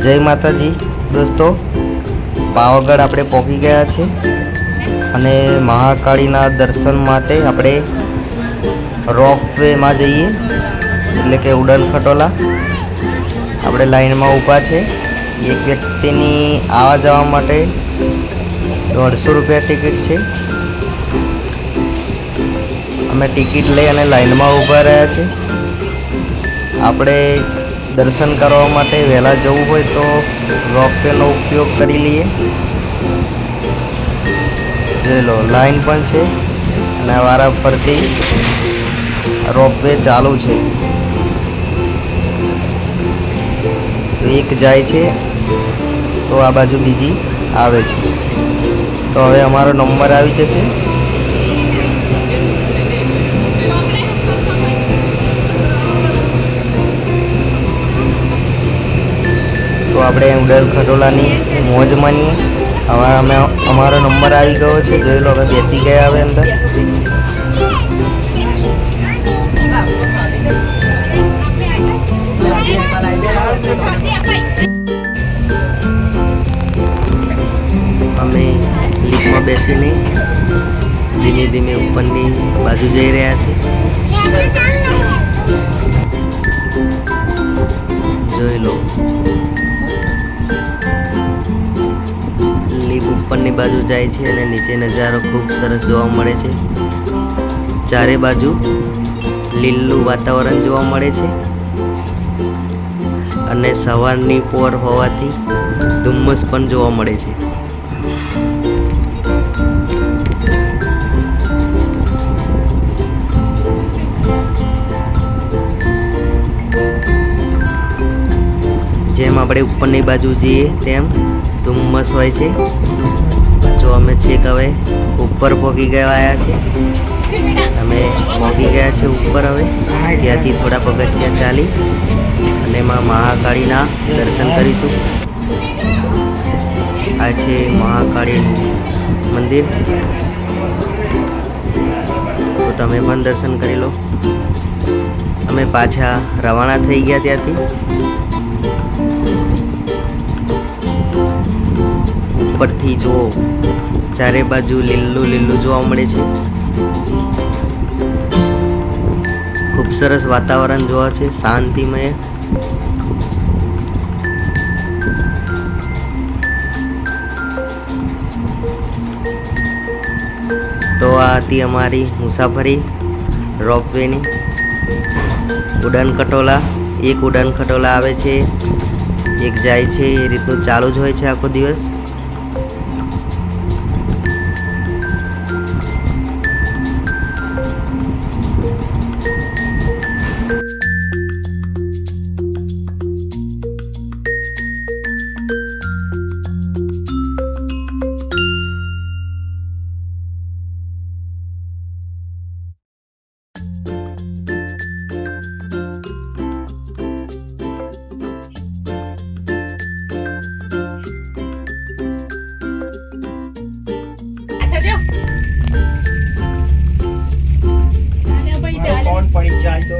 જય માતાજી દોસ્તો, પાવાગઢ આપણે પહોંચી ગયા છે અને મહાકાળીના દર્શન માટે આપણે રોપવેમાં જઈએ, એટલે કે ઉડાન ખટોલા. આપણે લાઈનમાં ઊભા છે. એક વ્યક્તિની આવવા જવા માટે 150 રૂપિયા ટિકિટ છે. અમે ટિકિટ લઈ અને લાઈનમાં ઊભા રહ્યા છે. આપણે દર્શન કરવા માટે વહેલા જવું હોય તો રોપવેનો ઉપયોગ કરી લઈએ. જોઈ લો, લાઈન પણ છે અને વારા ફરતી રોપવે ચાલુ છે. એક જાય છે તો આ બાજુ બીજી આવે છે. તો હવે અમારો નંબર આવી જશે. તો આપણે ઉડાન ખટોલાની મોજ માનીએ. હવે અમારો નંબર આવી ગયો છે. જોઈ લો, હવે બેસી ગયા હવે અંદર. અમે લિફ્ટમાં બેસીને ધીમે ધીમે ઉપરની બાજુ જઈ રહ્યા છે. જોઈ લો, લિફ્ટ ઉપરની બાજુ જાય છે અને નીચે નજારો ખૂબ સરસ જોવા મળે છે. ચારે બાજુ લીલું વાતાવરણ જોવા મળે છે અને સવારની પોર હોવાથી ધુમ્મસ પણ જોવા મળે છે. જેમ આપણે ઉપરની બાજુ જઈએ તેમ ધુમ્મસ હોય છે. જો અમે છેક હવે ઉપર પહોંચી ગયા છે. અમે પહોંચી ગયા છે ઉપર. હવે ત્યાંથી થોડા પગથિયાં ચાલી અને એમાં મહાકાળીના દર્શન કરીશું. આ છે મહાકાળી મંદિર, તો તમે પણ દર્શન કરી લો. અમે પાછા રવાના થઈ ગયા ત્યાંથી. ઉપરથી જુઓ, ચારે બાજુ લીલું લીલું જોવા મળે છે. ખૂબ સરસ વાતાવરણ જોવા છે, શાંતિમય. તો આ હતી અમારી મુસાફરી રોપવેની. ઉડાન ખટોલા, એક ઉડાન ખટોલા આવે છે, એક જાય છે. એ રીતનું ચાલુ જ હોય છે આખો દિવસ. પડી જાય તો